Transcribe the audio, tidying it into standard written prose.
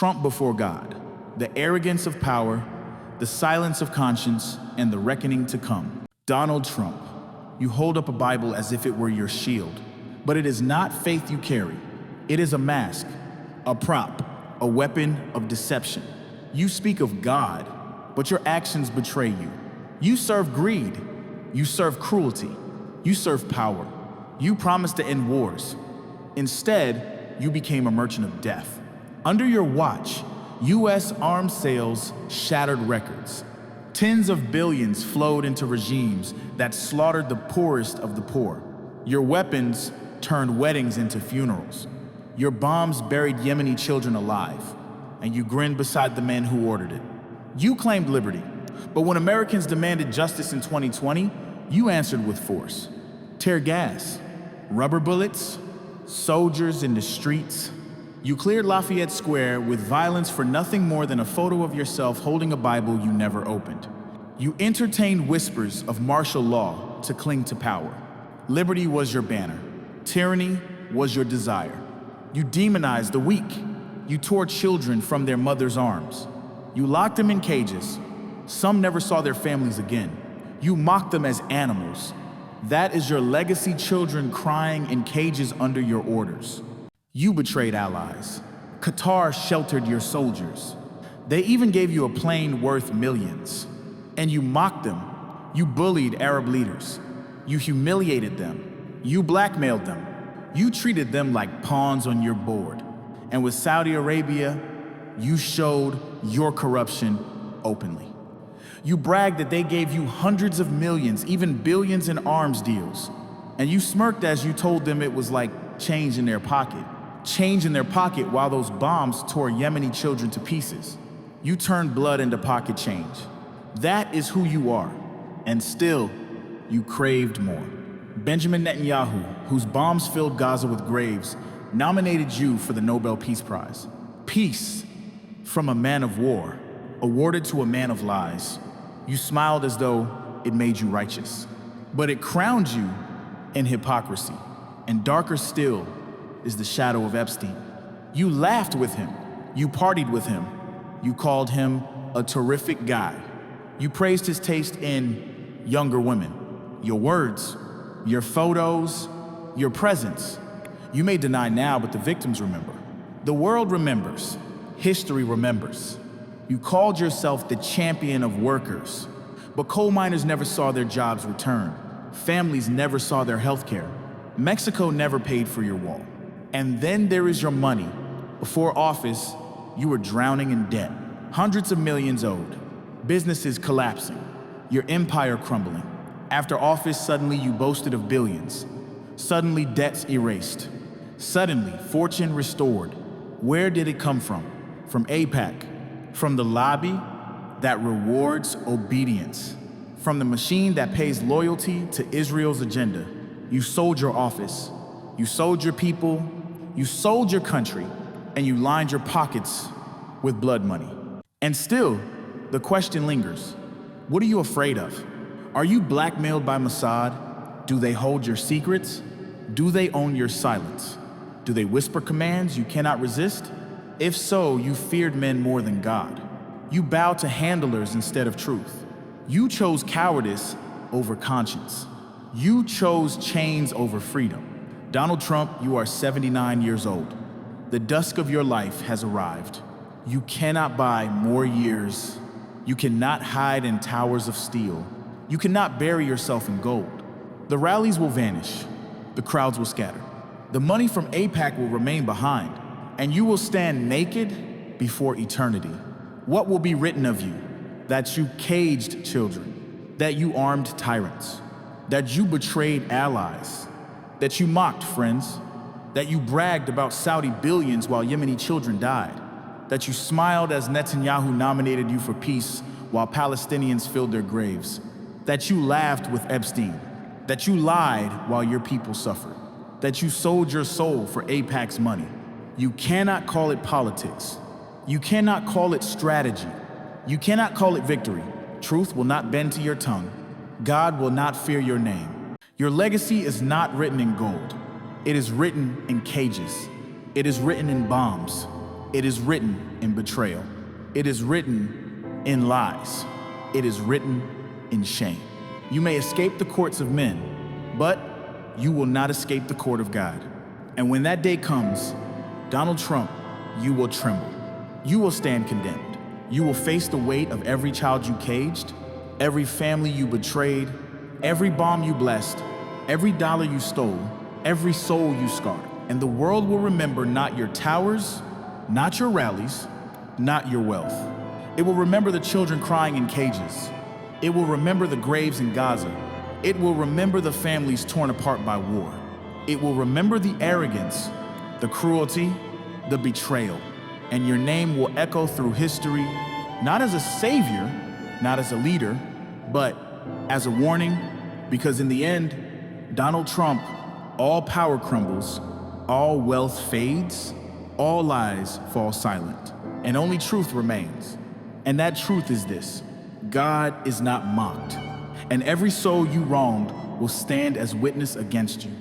Trump before God, the arrogance of power, the silence of conscience, and the reckoning to come. Donald Trump, you hold up a Bible as if it were your shield, but it is not faith you carry. It is a mask, a prop, a weapon of deception. You speak of God, but your actions betray you. You serve greed. You serve cruelty. You serve power. You promise to end wars. Instead, you became a merchant of death. Under your watch, U.S. arms sales shattered records. Tens of billions flowed into regimes that slaughtered the poorest of the poor. Your weapons turned weddings into funerals. Your bombs buried Yemeni children alive, and you grinned beside the men who ordered it. You claimed liberty, but when Americans demanded justice in 2020, you answered with force. Tear gas, rubber bullets, soldiers in the streets. You cleared Lafayette Square with violence for nothing more than a photo of yourself holding a Bible you never opened. You entertained whispers of martial law to cling to power. Liberty was your banner. Tyranny was your desire. You demonized the weak. You tore children from their mother's arms. You locked them in cages. Some never saw their families again. You mocked them as animals. That is your legacy, children crying in cages under your orders. You betrayed allies. Qatar sheltered your soldiers. They even gave you a plane worth millions. And you mocked them. You bullied Arab leaders. You humiliated them. You blackmailed them. You treated them like pawns on your board. And with Saudi Arabia, you showed your corruption openly. You bragged that they gave you hundreds of millions, even billions in arms deals. And you smirked as you told them it was like change in their pocket. Change in their pocket while those bombs tore Yemeni children to pieces. You turned blood into pocket change. That is who you are. And still, you craved more. Benjamin Netanyahu, whose bombs filled Gaza with graves, nominated you for the Nobel Peace Prize. Peace from a man of war, awarded to a man of lies. You smiled as though it made you righteous. But it crowned you in hypocrisy. And darker still is the shadow of Epstein. You laughed with him. You partied with him. You called him a terrific guy. You praised his taste in younger women. Your words, your photos, your presence. You may deny now, but the victims remember. The world remembers. History remembers. You called yourself the champion of workers, but coal miners never saw their jobs return. Families never saw their health care. Mexico never paid for your wall. And then there is your money. Before office, you were drowning in debt. Hundreds of millions owed. Businesses collapsing. Your empire crumbling. After office, suddenly you boasted of billions. Suddenly debts erased. Suddenly fortune restored. Where did it come from? From AIPAC. From the lobby that rewards obedience. From the machine that pays loyalty to Israel's agenda. You sold your office. You sold your people. You sold your country. And you lined your pockets with blood money. And still, the question lingers. What are you afraid of? Are you blackmailed by Mossad? Do they hold your secrets? Do they own your silence? Do they whisper commands you cannot resist? If so, you feared men more than God. You bowed to handlers instead of truth. You chose cowardice over conscience. You chose chains over freedom. Donald Trump, you are 79 years old. The dusk of your life has arrived. You cannot buy more years. You cannot hide in towers of steel. You cannot bury yourself in gold. The rallies will vanish. The crowds will scatter. The money from AIPAC will remain behind, and you will stand naked before eternity. What will be written of you? That you caged children, that you armed tyrants, that you betrayed allies, that you mocked friends, that you bragged about Saudi billions while Yemeni children died, that you smiled as Netanyahu nominated you for peace while Palestinians filled their graves, that you laughed with Epstein, that you lied while your people suffered, that you sold your soul for AIPAC's money. You cannot call it politics. You cannot call it strategy. You cannot call it victory. Truth will not bend to your tongue. God will not fear your name. Your legacy is not written in gold. It is written in cages. It is written in bombs. It is written in betrayal. It is written in lies. It is written in shame. You may escape the courts of men, but you will not escape the court of God. And when that day comes, Donald Trump, you will tremble. You will stand condemned. You will face the weight of every child you caged, every family you betrayed, every bomb you blessed, every dollar you stole, every soul you scarred. And the world will remember not your towers, not your rallies, not your wealth. It will remember the children crying in cages. It will remember the graves in Gaza. It will remember the families torn apart by war. It will remember the arrogance, the cruelty, the betrayal. And your name will echo through history, not as a savior, not as a leader, but as a warning, because in the end, Donald Trump, all power crumbles, all wealth fades, all lies fall silent, and only truth remains. And that truth is this: God is not mocked, and every soul you wronged will stand as witness against you.